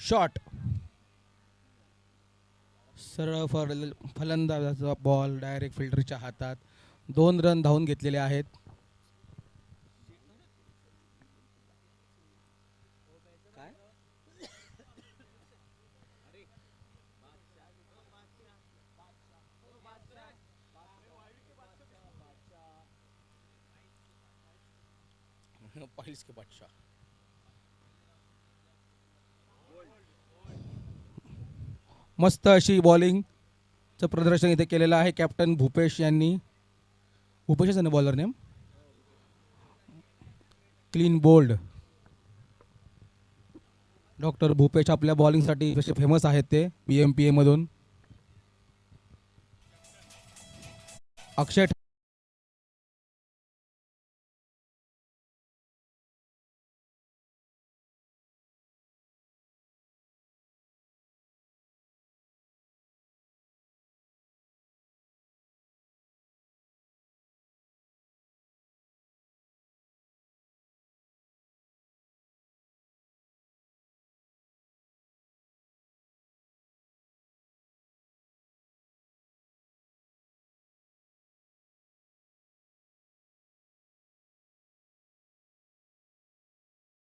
Shot. सरळ फलंदाजाचा ball direct फिल्डरच्या हातात. 2 run धावून घेतलेले आहेत. पाहिलीस की बादशाह. मस्त अशी बॉलिंगचं प्रदर्शन इथे केलेलं आहे कॅप्टन भूपेश यांनी. भूपेशच आहे ना bowler name. Clean bowled. Doctor Bhupesh आपल्या बॉलिंगसाठी कसे फेमस आहेत ते BMPA मधून. अक्षय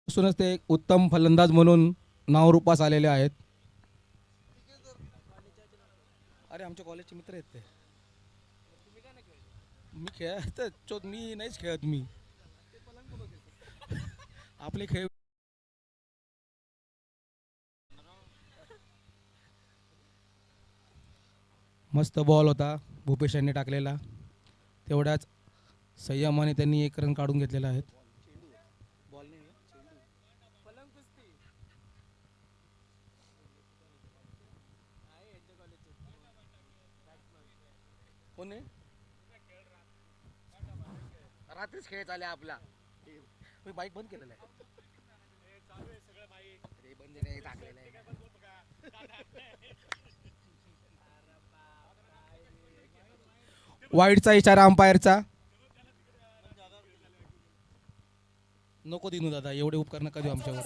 पासूनच ते एक उत्तम फलंदाज म्हणून नावरूपास आलेले आहेत. अरे आमच्या कॉलेजचे मित्र आहेत ते. मी खेळत मी नाहीच खेळत मी. आपले खेळ. मस्त बॉल होता भूपेश यांनी टाकलेला. तेवढ्याच संयमाने त्यांनी 1 रन काढून घेतलेला आहे. कोण आहे? रात्रीच खेळ चालू आपला. मी बाईक बंद केलेला आहे. ते बंद नाही टाकलेलं आहे. वाईडचा इशारा अंपायरचा. नको दिनू दादा एवढे उपकरण कधी आमच्यावर.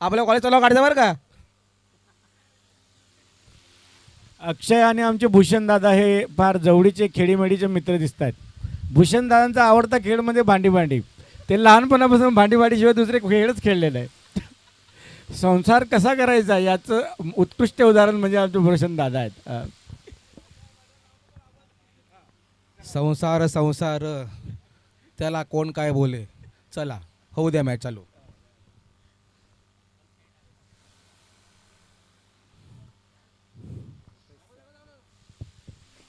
आपल्या कॉलेज चालू काढायचं बरं का. अक्षय आणि आमचे भूषण दादा हे फार जवळीचे खेडीमेडीचे मित्र दिसत आहेत. भूषण दादांचा आवडता खेळ म्हणजे भांडी. ते लहानपणापासून भांडीशिवाय दुसरे खेळच खेळलेले आहे. संसार कसा करायचा याचं उत्कृष्ट उदाहरण म्हणजे आमचे भूषण दादा आहेत. संसार संसार त्याला कोण काय बोले. चला होऊ द्या मॅच चालू.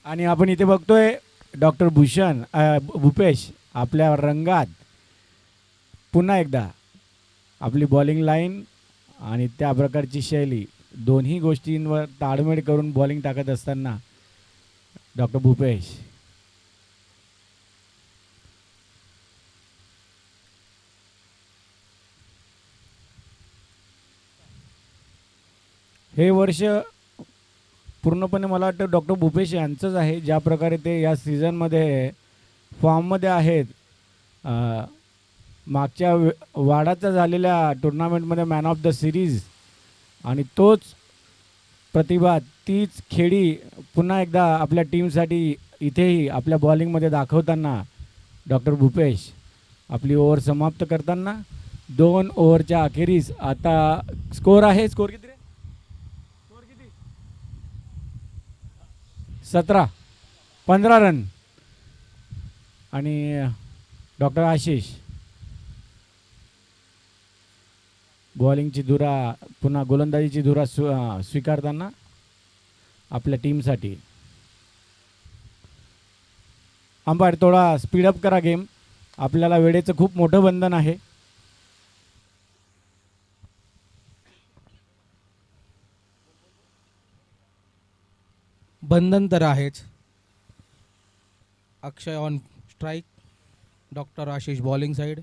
आणि आपण इथे बघतोय डॉक्टर भूपेश आपल्या रंगात पुन्हा एकदा आपली बॉलिंग लाईन आणि त्या प्रकारची शैली दोन्ही गोष्टींवर ताळमेळ करून बॉलिंग टाकत असताना डॉक्टर भूपेश. हे वर्ष पूर्णपणे मला वाटतं डॉक्टर भूपेश यांचंच आहे. ज्या प्रकारे ते या सीझनमध्ये फॉर्ममध्ये आहेत. मागच्या वाडाचा झालेल्या टुर्नामेंटमध्ये मॅन ऑफ द सिरीज आणि तोच प्रतिभा तीच खेळी पुन्हा एकदा आपल्या टीमसाठी इथेही आपल्या बॉलिंगमध्ये दाखवताना डॉक्टर भूपेश आपली ओव्हर समाप्त करताना 2 ओव्हरच्या अखेरीस आता स्कोर आहे. स्कोर किती रे? 15 रन. आणि डॉक्टर आशिष बॉलिंगची धुरा पुन्हा गोलंदाजीची धुरा स्वीकारताना आपल्या टीमसाठी. अंपायर थोडा स्पीडअप करा गेम, आपल्याला वेळेचं खूप मोठं बंधन आहे. बंधन तर आहेच. Akshay on strike, doctor Ashish bowling side.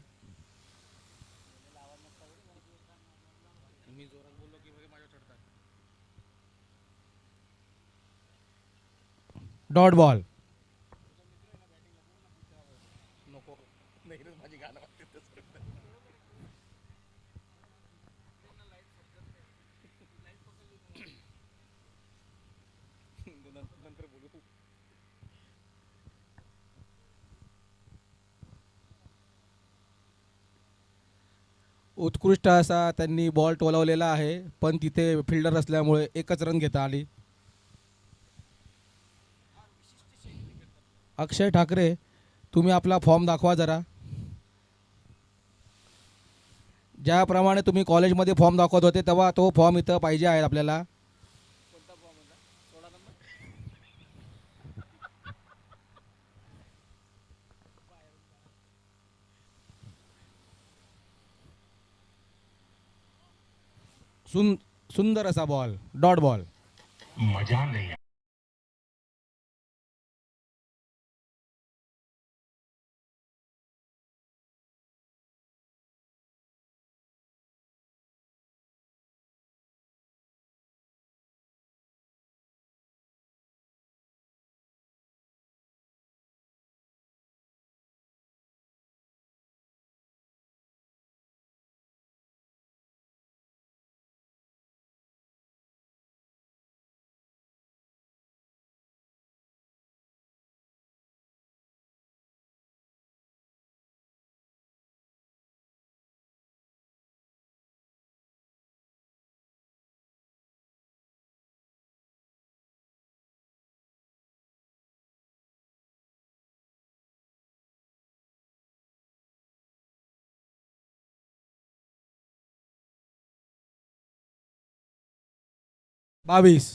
Dot ball. उत्कृष्ट असा त्यांनी बॉल टोलवलेला आहे, पण तिथे फिल्डर असल्यामुळे एकच रन घेता आली. अक्षय ठाकरे, तुम्ही आपला फॉर्म दाखवा जरा. ज्याप्रमाणे तुम्ही कॉलेजमध्ये फॉर्म दाखवत होते तेव्हा तो फॉर्म इथं पाहिजे आहे आपल्याला. सुंदर असा बॉल, डॉट बॉल. मजा नहीं है. बावीस.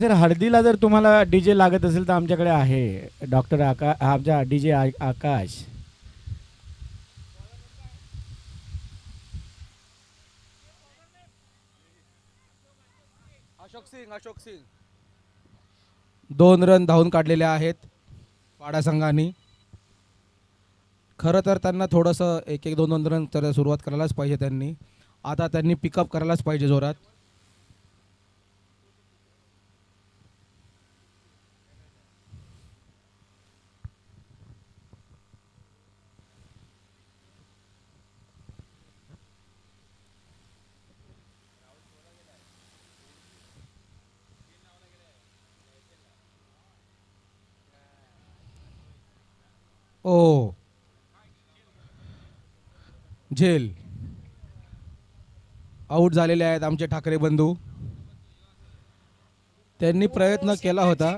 जर हळदीला जर तुम्हाला डीजे लागत असेल तर आमच्याकडे आहे डॉक्टर आमचा डीजे आकाश. अशोक सिंग 2 रन धावून काढलेले आहेत वाडा संघाने. खरं तर त्यांना थोडंसं 1-2 रन तर सुरुवात करायलाच पाहिजे त्यांनी. आता त्यांनी पिकअप करायलाच पाहिजे जोरात. ओ, झेल आऊट झालेले आहेत आमचे ठाकरे बंधू. त्यांनी प्रयत्न केला होता.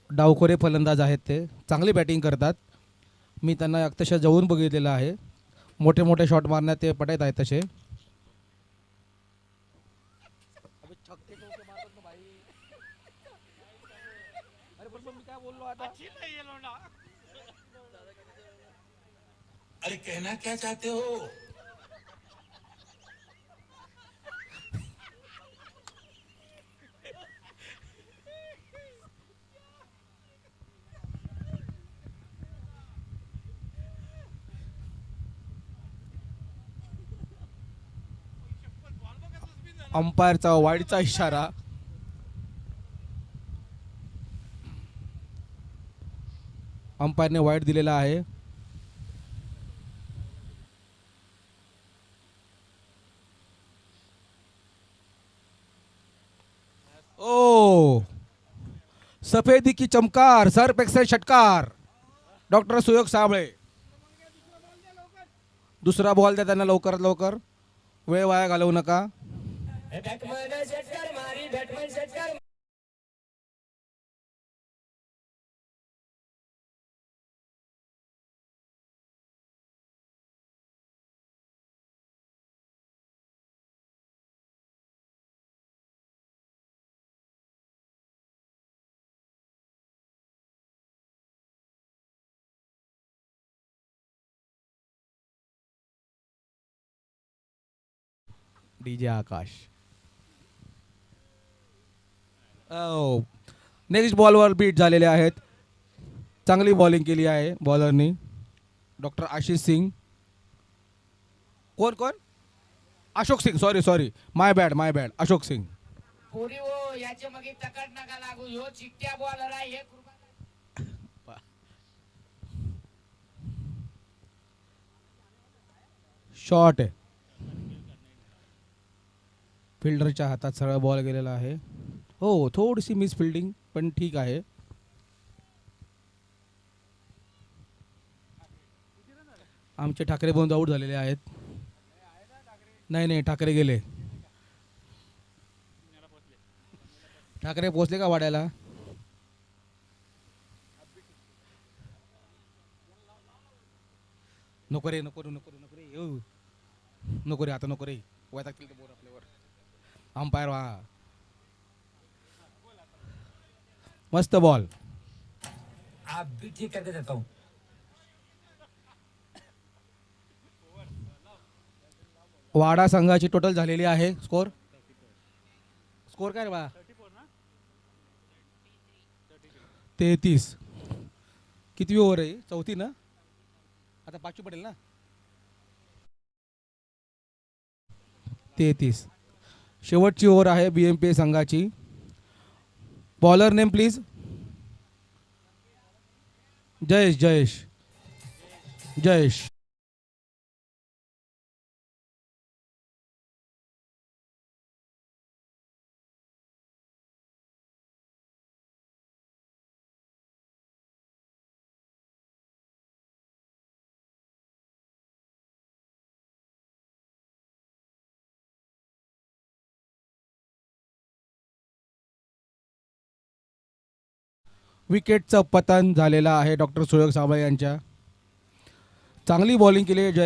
डावखोरे फलंदाज आहेत ते, चांगली बॅटिंग करतात. मी त्यांना अक्षरशः जवळून बघितलेलं आहे. मोठे मोठे शॉट मारण्यात ते पटत आहेत तसे. अरे कहना क्या चाहते हो? अंपायरचा वाईडचा इशारा. अंपायरने वाईड दिलेला आहे. ओ सफेदी की चमकार, सर पेक्से षटकार. डॉक्टर सुयोग साबळे. दुसरा बॉल द्या त्यांना लवकरात लवकर, वेळ वाया घालवू नका. डीजे आकाश. नेक्स्ट बॉलवर बीट झालेले आहेत. चांगली बॉलिंग केली आहे बॉलरनी. डॉक्टर आशिष सिंग. कोण कोण? अशोक सिंग. सॉरी सॉरी, माय बॅड अशोक सिंग. पुरी हो याच्या मागे तकड नका लागू. ह्यो चिकट्या बॉलर आहे हे. शॉट आहे. फिल्डरच्या हातात सरळ बॉल गेलेला आहे. हो, थोडीशी मिस फिल्डिंग पण ठीक आहे. आमचे ठाकरे बंधू आऊट झालेले आहेत. नाही ठाकरे गेले. ठाकरे पोचले का वाड्याला? नको रे आता नको रे. वैतागतील ते बोर आपल्यावर. अंपायर वा मस्त बॉल. आप भी ठीक करके देता हूँ. वाडा संघाची टोटल झालेली आहे. स्कोर काय रे बा? 33. किती ओव्हर आहे? चौथी ना? आता पाचवी पडेल ना? 33. शेवटची ओव्हर आहे BMP संघाची. Bowler name please. जयेश. विकेटचं पतन झालेलं आहे डॉक्टर सुयोग साबळे यांच्या. चांगली बॉलिंग केली आहे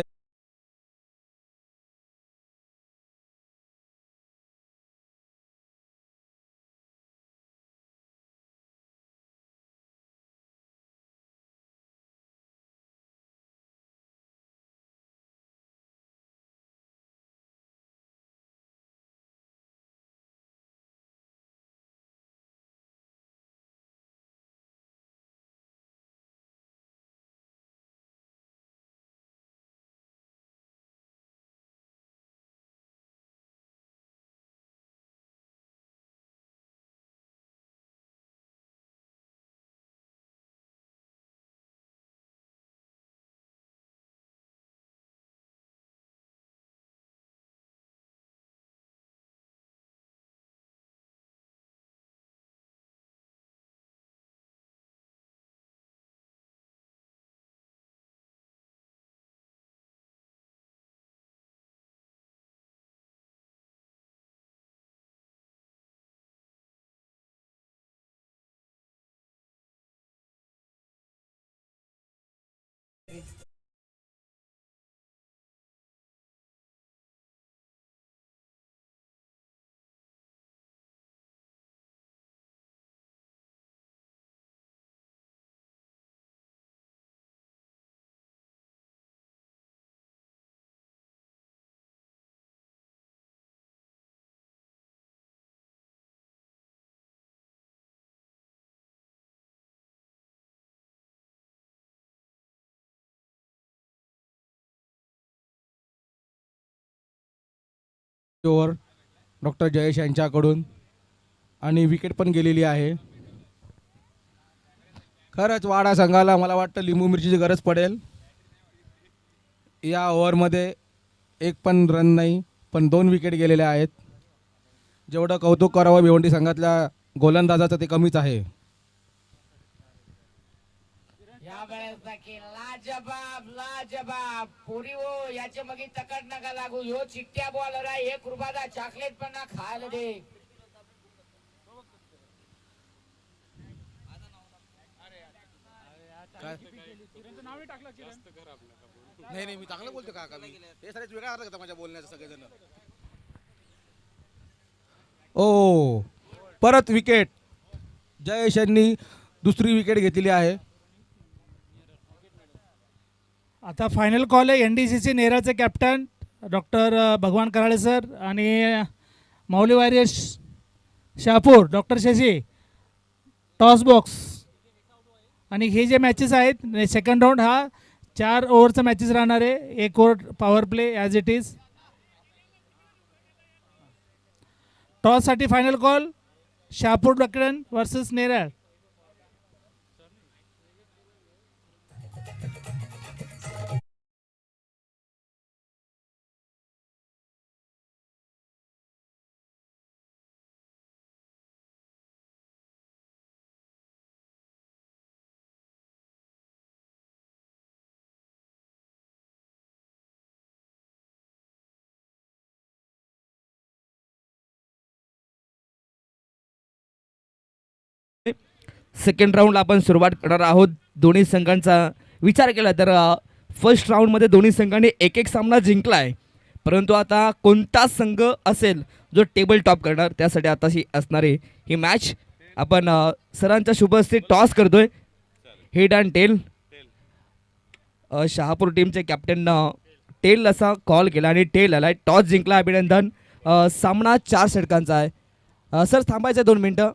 ओव्हर डॉक्टर जयेश यांच्याकडून आणि विकेट पण गेलेली आहे. खरंच वाडा संघाला मला वाटतं लिंबू मिरचीची गरज पडेल. या ओव्हरमध्ये एक पण रन नाही, पण 2 विकेट गेलेल्या आहेत. जेवढं कौतुक करावं भिवंडी संघातल्या गोलंदाजाचं ते कमीच आहे. या वेळेस नक्की लाजबाब लाजबाब पुरी हो याच्या मग तकड नका लागू. ह्यो चिट्ट्या बॉलर आहे. एक रुपयाचा चॉकलेट पण ना खायला दे. नाही मी चांगलं बोलतो का मी हे सगळ्यात वेगळा अर्थ घेता माझ्या बोलण्याचा सगळेजण. ओ परत विकेट. जयेश यांनी दुसरी विकेट घेतलेली आहे. आता फायनल कॉल आहे NDCC नेरळचे captain doctor Bhagwan Karale sir आणि Mauli warriors Shahapur doctor Shashi toss box. आणि हे जे मॅचेस आहेत सेकंड राऊंड हा 4 ओव्हरचा मॅचेस राहणार आहे. 1 over power play as it is. टॉससाठी फायनल कॉल शहापूर डॉक्टरन वर्सेस नेरळ. सेकंड राऊंडला आपण सुरुवात करणार आहोत. दोन्ही संघांचा विचार केला तर फर्स्ट राऊंडमध्ये दोन्ही संघांनी एक एक सामना जिंकला आहे. परंतु आता कोणता संघ असेल जो टेबल टॉप करणार त्यासाठी आता ही असणारी ही मॅच. आपण सरांच्या शुभ हस्ते टॉस करतोय. Head and tail. शहापूर टीमचे कॅप्टन टेल असा कॉल केला आणि टेल आलाय. टॉस जिंकला. अभिनंदन. सामना 4 षटकांचा आहे. सर थांबायचं 2 मिनटं.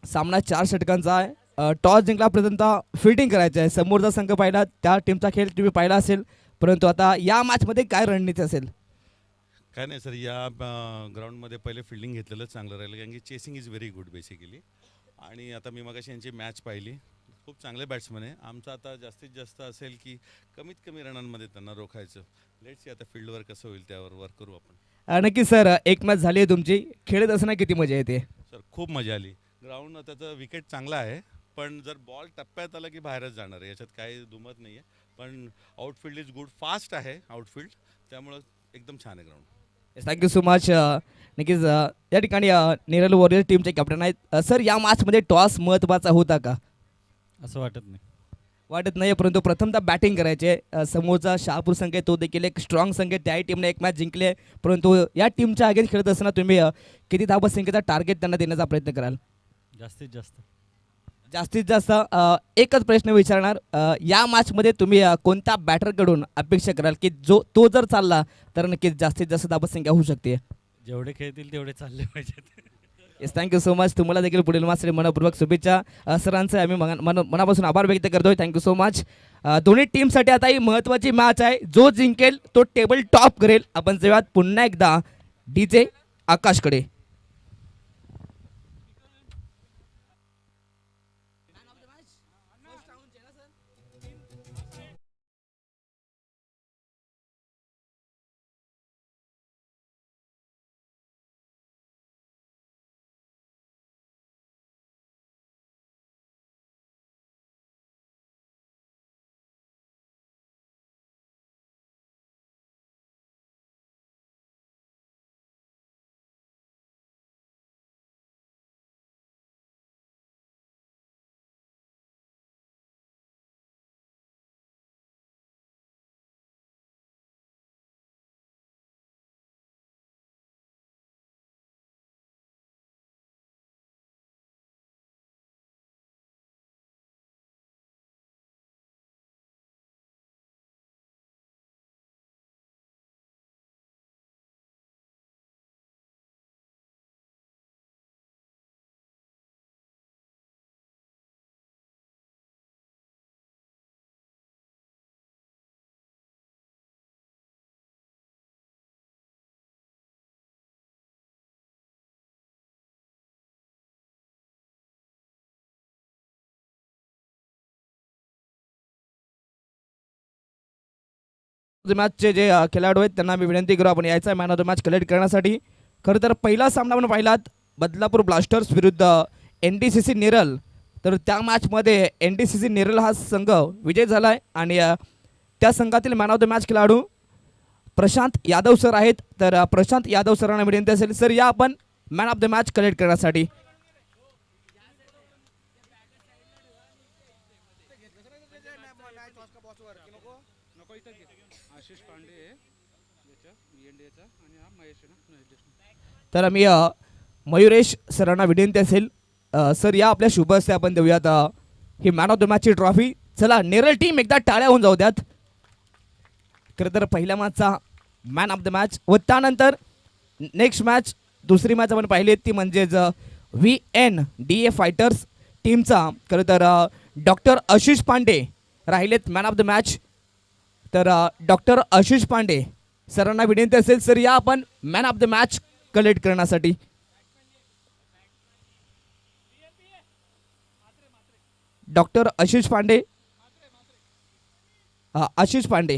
सामना 4 षटकांचा आहे. टॉस जिंकला प्रथमत फिल्डिंग करायचं आहे. समोरचा संघ पाहिला त्या टीमचा खेळ तुम्ही पाहिला असेल. परंतु आता या मॅचमध्ये काय रणनीती असेल? काय नाही सर, या ग्राउंडमध्ये पहिले फिल्डिंग घेतलेलं चांगलं राहिलं कारण की chasing is very good basically. आणि आता मी मगाशी यांची मॅच पाहिली. खूप चांगले बॅट्समन आहे. आमचं आता जास्तीत जास्त असेल की कमीत कमी रनांमध्ये त्यांना रोखायचं. लेट्स सी आता फील्डवर कसं होईल त्यावर वर्क करू आपण. नक्की सर, एक मॅच झाली आहे तुमची. खेळत असताना किती मजा येते? सर खूप मजा आली. ग्राउंड त्याचं विकेट चांगला आहे, पण जर बॉल टप्प्यात आला की बाहेरच जाणार आहे, याच्यात काही दुमत नाही आहे. पण आउटफील्ड इज गुड, फास्ट आहे आउटफील्ड, त्यामुळं एकदम छान आहे ग्राउंड. Thank you so much. नक्कीच या ठिकाणी नेरळ वॉरियर टीमचे कॅप्टन आहेत. सर या मॅचमध्ये टॉस महत्त्वाचा होता का? असं वाटत नाही. वाटत नाही, परंतु प्रथमतः बॅटिंग करायचे. समोरचा शहापूर संघ आहे तो देखील एक स्ट्रॉंग संघ आहे. त्याही टीमने एक मॅच जिंकली आहे. परंतु या टीमच्या अगेन्स्ट खेळत असताना तुम्ही किती धावा संख्येचा टार्गेट त्यांना देण्याचा प्रयत्न कराल? जास्तीत जास्त. जास्तीत जास्त. एकच प्रश्न विचारणार. या मॅचमध्ये तुम्ही कोणत्या बॅटरकडून अपेक्षा कराल की तो जर चालला तर नक्कीच जास्तीत जास्त धावा संख्या होऊ शकते? जेवढे खेळतील तेवढे चालले पाहिजेत. Yes, thank you so much. तुम्हाला देखील पुढील मॅचसाठी मनपूर्वक शुभेच्छा. सरांचे आम्ही मनापासून आभार व्यक्त करतोय. Thank you so much. दोन्ही टीमसाठी आता ही महत्त्वाची मॅच आहे. जो जिंकेल तो टेबल टॉप करेल. आपण जेव्हा पुन्हा एकदा DJ आकाशकडे. मॅचचे जे खेळाडू आहेत त्यांना मी विनंती करू आपण यायचा man of the match collect करण्यासाठी. खरं तर पहिला सामना आपण पाहिलात बदलापूर ब्लास्टर्स विरुद्ध NDCC नेरळ. तर त्या मॅचमध्ये NDCC नेरळ हा संघ विजय झाला आहे आणि त्या संघातील मॅन ऑफ द मॅच खेळाडू प्रशांत यादव सर आहेत. तर प्रशांत यादव सरांना विनंती असेल सर या आपण man of the match collect करण्यासाठी. तर मी मयुरेश सरांना विनंती असेल सर या आपल्या शुभ हस्ते आपण देऊयात he man of the मॅचची trophy. चला नेरळ टीम एकदा टाळ्या होऊन जाऊ द्यात. खरं तर पहिल्या मॅचचा मॅन ऑफ द मॅच व त्यानंतर नेक्स्ट मॅच दुसरी मॅच आपण पाहिली ती म्हणजेच VNDA फायटर्स टीमचा खरं तर डॉक्टर आशिष पांडे राहिलेत मॅन ऑफ द मॅच. तर डॉक्टर आशिष पांडे सरांना विनंती असेल सर या आपण man of the match collect करण्यासाठी. Doctor Ashish Pande Ashish Pande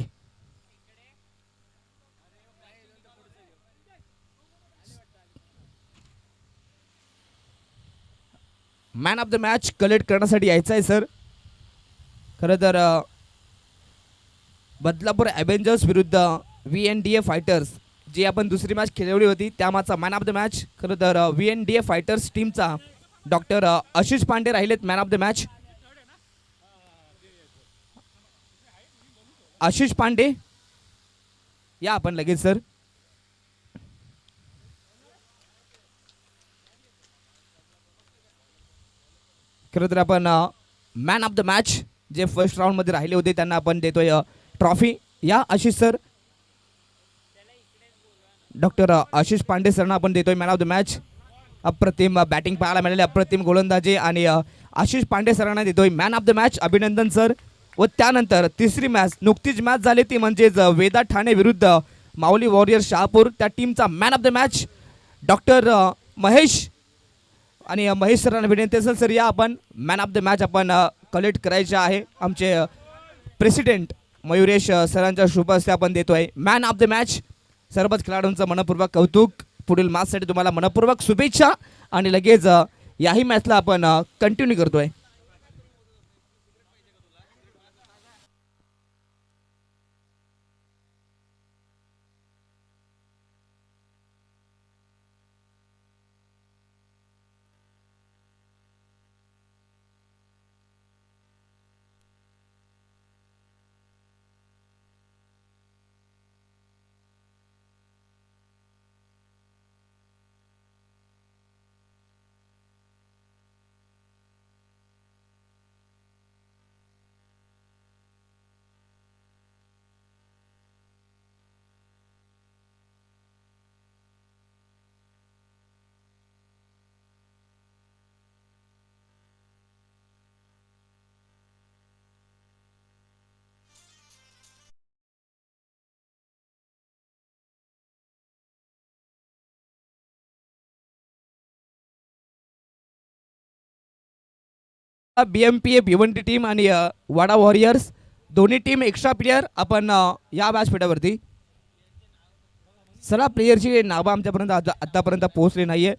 man of the match collect करण्यासाठी यायचं आहे सर. खरं तर बदलापूर ॲव्हेंजर्स विरुद्ध VNDA फायटर्स जी आपण दुसरी मॅच खेळवली होती त्या मॅचचा मॅन ऑफ द मॅच खरं तर VNDA फायटर्स टीमचा डॉक्टर आशिष पांडे राहिलेत man of the match. Ashish Pande या आपण लगेच सर. खरं तर आपण मॅन ऑफ द मॅच जे फर्स्ट राऊंडमध्ये राहिले होते त्यांना आपण देतोय ट्रॉफी. या आशिष सर डॉक्टर आशिष पांडे सरांना आपण देतोय मॅन ऑफ द मॅच. अप्रतिम बॅटिंग पाहायला मिळाले अप्रतिम गोलंदाजी आणि आशिष पांडे सरांना देतोय मॅन ऑफ द मॅच. अभिनंदन सर. व त्यानंतर तिसरी मॅच नुकतीच मॅच झाली ती म्हणजेच वेदा ठाणे विरुद्ध माऊली वॉरियर शहापूर त्या टीमचा man of the match doctor Mahesh आणि महेश सरांना विनंती असेल सर या आपण मॅन ऑफ द मॅच आपण कलेक्ट करायचे आहे. आमचे प्रेसिडेंट मयुरेश सरांच्या शुभ हस्ते आपण देतोय मॅन ऑफ द मॅच. सर्वच खेळाडूंचं मनपूर्वक कौतुक. पुढील मॅचसाठी तुम्हाला मनपूर्वक शुभेच्छा आणि लगेच याही मॅचला आपण कंटिन्यू करतोय. BMPA भिवंडी टीम आणि वाडा वॉरियर्स दोन्ही टीम एक्स्ट्रा प्लेयर आपण या व्यासपीठावरती. चला प्लेयरची नावं आमच्यापर्यंत आतापर्यंत पोहोचली नाहीये.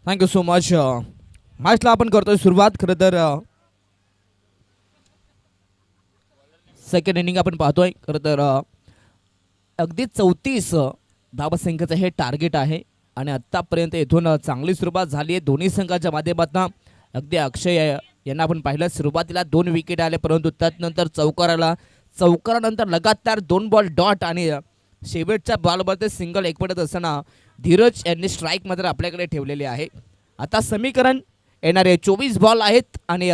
Thank you so much. मॅचला आपण करतोय सुरुवात. खरं तर सेकंड इनिंग आपण पाहतोय. खरं तर अगदी 34 धावसंख्येचं हे टार्गेट आहे आणि आत्तापर्यंत इथून चांगली सुरुवात झाली आहे दोन्ही संघाच्या माध्यमातून. अगदी अक्षय यांना आपण पाहिलं, सुरुवातीला 2 विकेट आले, परंतु त्यानंतर चौकारानंतर लगातार 2 बॉल डॉट आणि शेवटच्या बॉलवरती सिंगल एकपटत असताना धीरज यांनी स्ट्राईक मात्र आपल्याकडे ठेवलेली आहे. आता समीकरण येणारे 24 बॉल आहेत आणि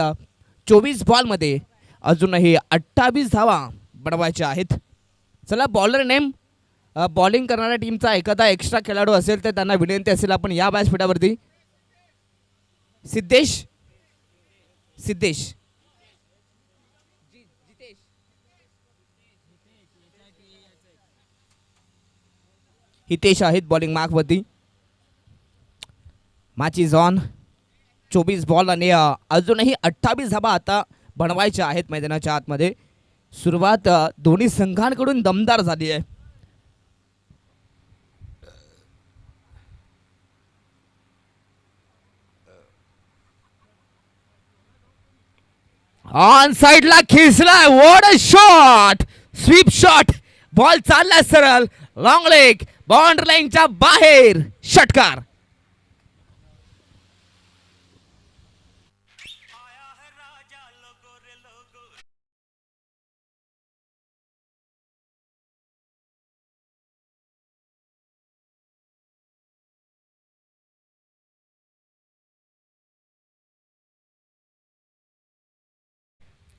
24 बॉलमध्ये अजूनही 28 धावा बनवायच्या आहेत. चला, बॉलर नेम बॉलिंग करणाऱ्या टीमचा एखादा एक्स्ट्रा खेळाडू असेल तर त्यांना विनंती असेल आपण या व्यासपीठावरती. सिद्धेश हितेश आहेत बॉलिंग मार्कवरती. Match is on. 24 बॉल आणि अजूनही 28 धाबा आता बनवायच्या आहेत मैदानाच्या आतमध्ये. सुरुवात दोन्ही संघांकडून दमदार झाली आहे. ऑन साइडला खिसलाय. What a shot, sweep shot. Ball चालला सरळ लॉंग लेग, बाउंड्री लाईनच्या बाहेर षटकार.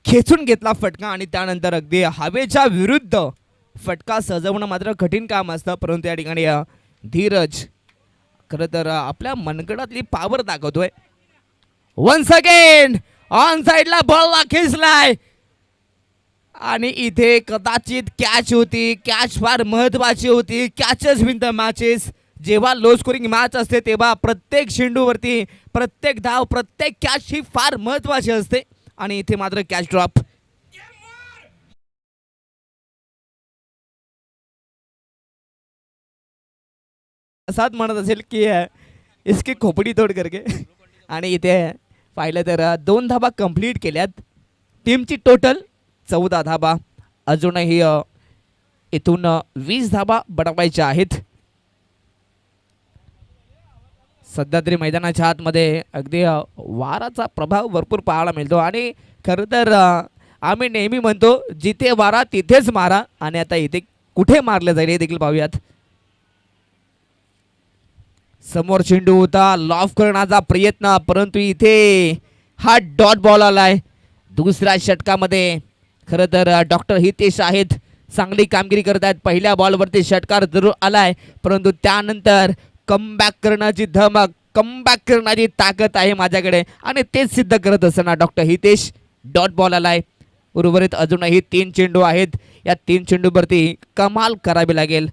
खेचून घेतला फटका आणि त्यानंतर अगदी हवेच्या विरुद्ध फटका सजवणं मात्र कठीण काम असतं, परंतु या ठिकाणी धीरज खरं तर आपल्या मनगडातली पावर दाखवतोय. वन्स अगेन ऑन साइडला बॉलला खेचलाय आणि इथे कदाचित कॅच होती. कॅच फार महत्वाची होती. Catches win the matches. जेव्हा लो स्कोरिंग मॅच असते तेव्हा प्रत्येक चेंडूवरती प्रत्येक धाव, प्रत्येक कॅच ही फार महत्वाची असते आणि इथे मात्र कॅच ड्रॉप. असाच म्हणत असेल की इसकी खोपडी तोड करके. आणि इथे पाहिलं तर 2 धाबा कंप्लीट केल्यात. टीमची टोटल 14 धाबा. अजूनही इथून 20 धाबा बनवायच्या आहेत. सध्या तरी मैदानाच्या आतमध्ये अगदी वाराचा प्रभाव भरपूर पाहायला मिळतो आणि खरं तर आम्ही नेहमी म्हणतो जिथे वारा तिथेच मारा, आणि आता इथे कुठे मारले जाईल हे देखील पाहूयात. समोर चेंडू होता, लॉफ करण्याचा प्रयत्न, परंतु इथे हा डॉट बॉल आलाय. दुसऱ्या षटकामध्ये खरं तर डॉक्टर हितेश आहेत, चांगली कामगिरी करत आहेत. पहिल्या बॉलवरती षटकार जरूर आलाय, परंतु त्यानंतर कमबॅक करण्याची धमक, कमबॅक करण्याची ताकद आहे माझ्याकडे आणि तेच सिद्ध करत असताना डॉक्टर हितेश डॉट बॉल आलाय. उर्वरित अजूनही 3 चेंडू आहेत. या 3 चेंडूवरती कमाल करावी लागेल.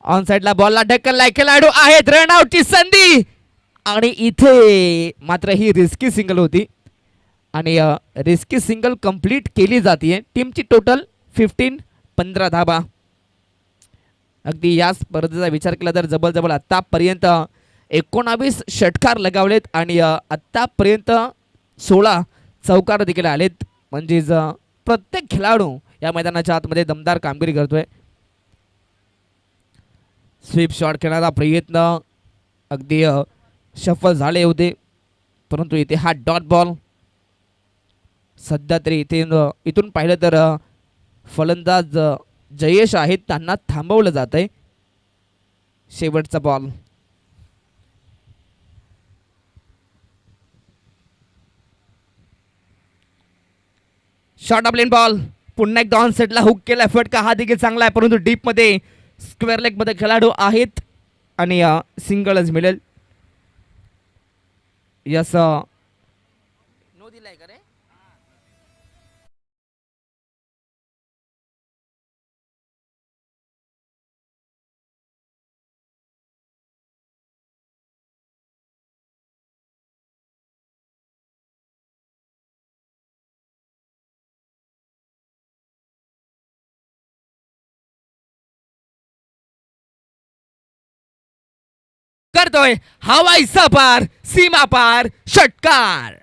ऑन साइडला बॉलला ढकललाय, खेळाडू आहेत, रनआउटची संधी आणि इथे मात्र ही रिस्की सिंगल होती आणि रिस्की सिंगल कंप्लीट केली जाते. टीमची टोटल 15 धाबा. अगदी या स्पर्धेचा विचार केला तर जवळजवळ आत्तापर्यंत 19 षटकार लगावलेत आणि आत्तापर्यंत 16 चौकार देखील आलेत. म्हणजेच प्रत्येक खेळाडू या मैदानाच्या आतमध्ये दमदार कामगिरी करतोय. स्वीप शॉट खेळण्याचा प्रयत्न अगदी सफल झाले होते, परंतु इथे हा डॉट बॉल. सध्या तरी इथून पाहिलं तर फलंदाज जयेश आहेत, त्यांना थांबवलं जात आहे. शेवटचा ball. Short of lane ball. पुन्हा एकदा ऑन सेटला हुक केला फटका, हा देखील चांगला आहे, परंतु डीप मध्ये स्क्वेअर लेग मध्ये खेळाडू आहेत आणि सिंगलच मिळेल. यस नो दिलाय का रे. करतोय हवाई सपार सीमा पार षटकार.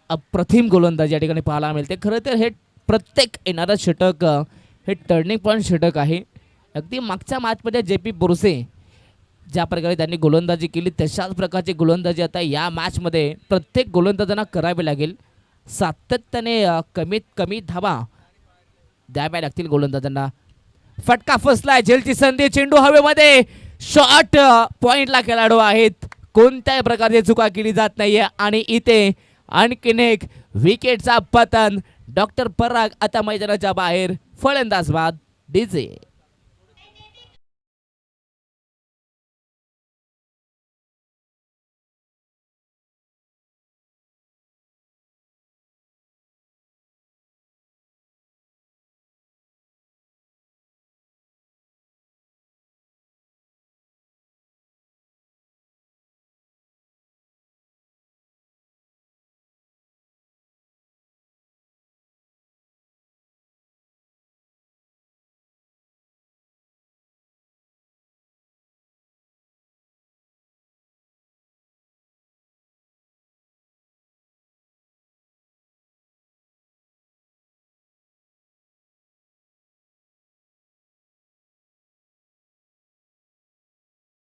अप्रतिम गोलंदाजी या ठिकाणी पाहायला मिळते. खरं तर हे प्रत्येक येणारं षटक हे टर्निंग पॉईंट षटक आहे. अगदी मागच्या मॅचमध्ये जे पी बोरसे ज्या प्रकारे त्यांनी गोलंदाजी केली तशाच प्रकारची गोलंदाजी आता या मॅचमध्ये प्रत्येक गोलंदाजांना करावी लागेल. सातत्याने कमीत कमी धावा द्याव्या लागतील गोलंदाजांना. फटका फसलाय, झेलची संधी, चेंडू हवेमध्ये, शॉट पॉइंटला खेळाडू आहेत, कोणत्याही प्रकारची चुका केली जात नाहीये आणि इथे आणखीन एक विकेटचा पतन. डॉक्टर पराग आता मैदानाच्या बाहेर, फलंदाज बाद डीजे.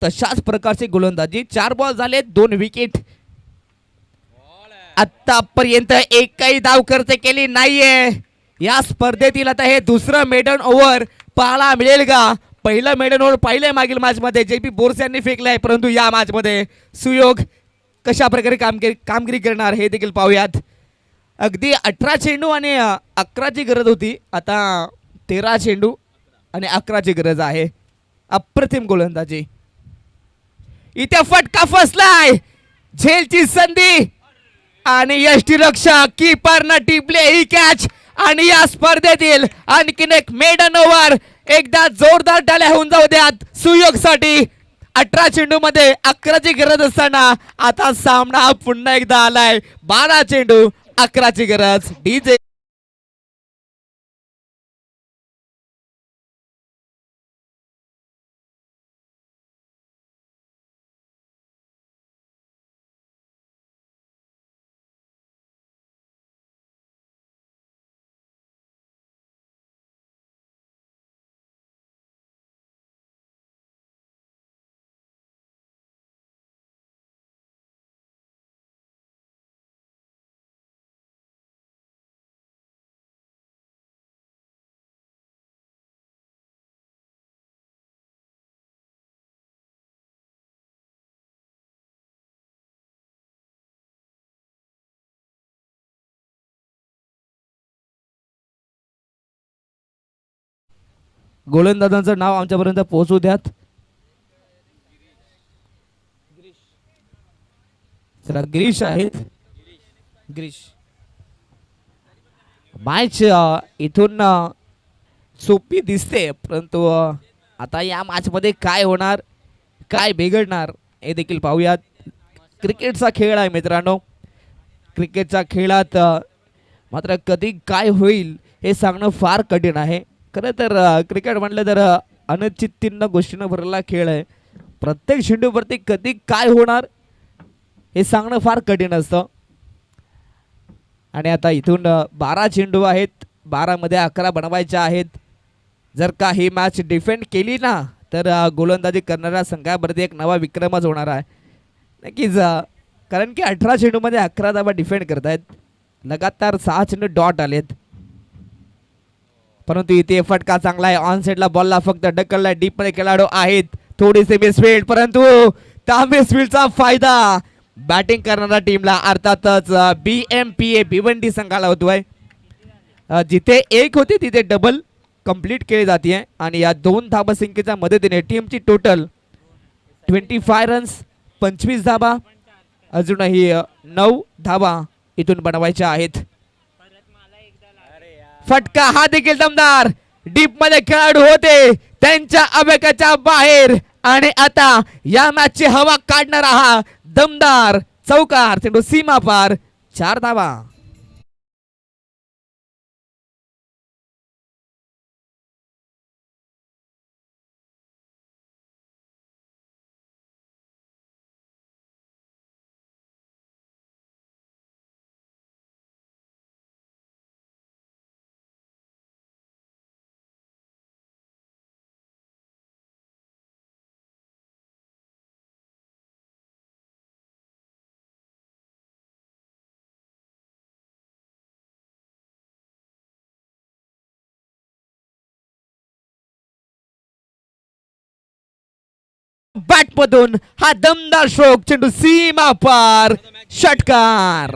तशाच प्रकारची गोलंदाजी, 4 बॉल झाले, 2 विकेट. आतापर्यंत एकही धाव खर्च केली नाहीये या स्पर्धेतील. आता हे दुसरं मेडन ओव्हर पाहायला मिळेल का? पहिलं मेडन ओव्हर पाहिले मागील मॅच मध्ये जे पी बोरसे यांनी फेकलंय, परंतु या मॅच मध्ये सुयोग कशा प्रकारे कामगिरी करणार हे देखील पाहूयात. अगदी 18 चेंडू आणि 11ची गरज होती, आता 13 चेंडू आणि 11ची गरज आहे. अप्रतिम गोलंदाजी. इथे फटका फसलाय, झेलची संधी आणि यष्टीरक्षक कीपर न टिपले ही कॅच आणि या स्पर्धेतील आणखीन एक मेडन ओव्हर एकदा जोरदार टाळ्या होऊन जाऊ द्यात सुयोगसाठी. 18 चेंडू मध्ये 11ची गरज असताना आता सामना पुन्हा एकदा आलाय. 12 चेंडू 11ची गरज. डीजे गोलंदाजांचं नाव आमच्यापर्यंत पोहोचू द्यात. जरा गिरीश आहेत. गिरीश मॅच इथून सोपी दिसते, परंतु आता या मॅच मध्ये काय होणार, काय बिघडणार हे देखील पाहूयात. क्रिकेटचा खेळ आहे मित्रांनो. क्रिकेटच्या खेळात मात्र कधी काय होईल हे सांगणं फार कठीण आहे. खरं तर क्रिकेट म्हटलं तर अनिश्चिततेनं गोष्टीनं भरलेला खेळ आहे. प्रत्येक चेंडूवरती कधी काय होणार हे सांगणं फार कठीण असतं. आणि आता इथून 12 चेंडू आहेत. 12 मध्ये 11 बनवायच्या आहेत. जर का ही मॅच डिफेंड केली ना तर गोलंदाजी करणाऱ्या संघावरती एक नवा विक्रमच होणार आहे नक्कीच. कारण की 18 चेंडूमध्ये 11 धावा डिफेंड करतायत. लगातार 6 चेंडू डॉट आलेत. परंतु इथे फटका चांगला आहे. ऑन साइडला बॉलला फक्त ढकलला. डीप मध्ये खेळाडू आहेत. थोडीसे मिसफील्ड, परंतु त्या मिसफील्डचा फायदा बॅटिंग करणाऱ्या टीमला अर्थातच BMPA भिवंडी संघाला होतोय. जिथे एक होती तिथे डबल कंप्लीट केली जाते. आणि या 2 धाबासंख्येच्या मदतीने टीमची टोटल 25 रन्स, 25 धाबा, अजूनही 9 धाबा इथून बनवायच्या आहेत. फटका हा देखील दमदार. डीप मध्ये खेळाडू होते त्यांच्या अबेकाच्या बाहेर. आणि आता या मॅचची हवा काढणारा हा दमदार चौकार. चेंडू सीमा पार. 4 धावा. बॅट मधून हा दमदार स्ट्रोक. चेंडू सीमा पार. षटकार.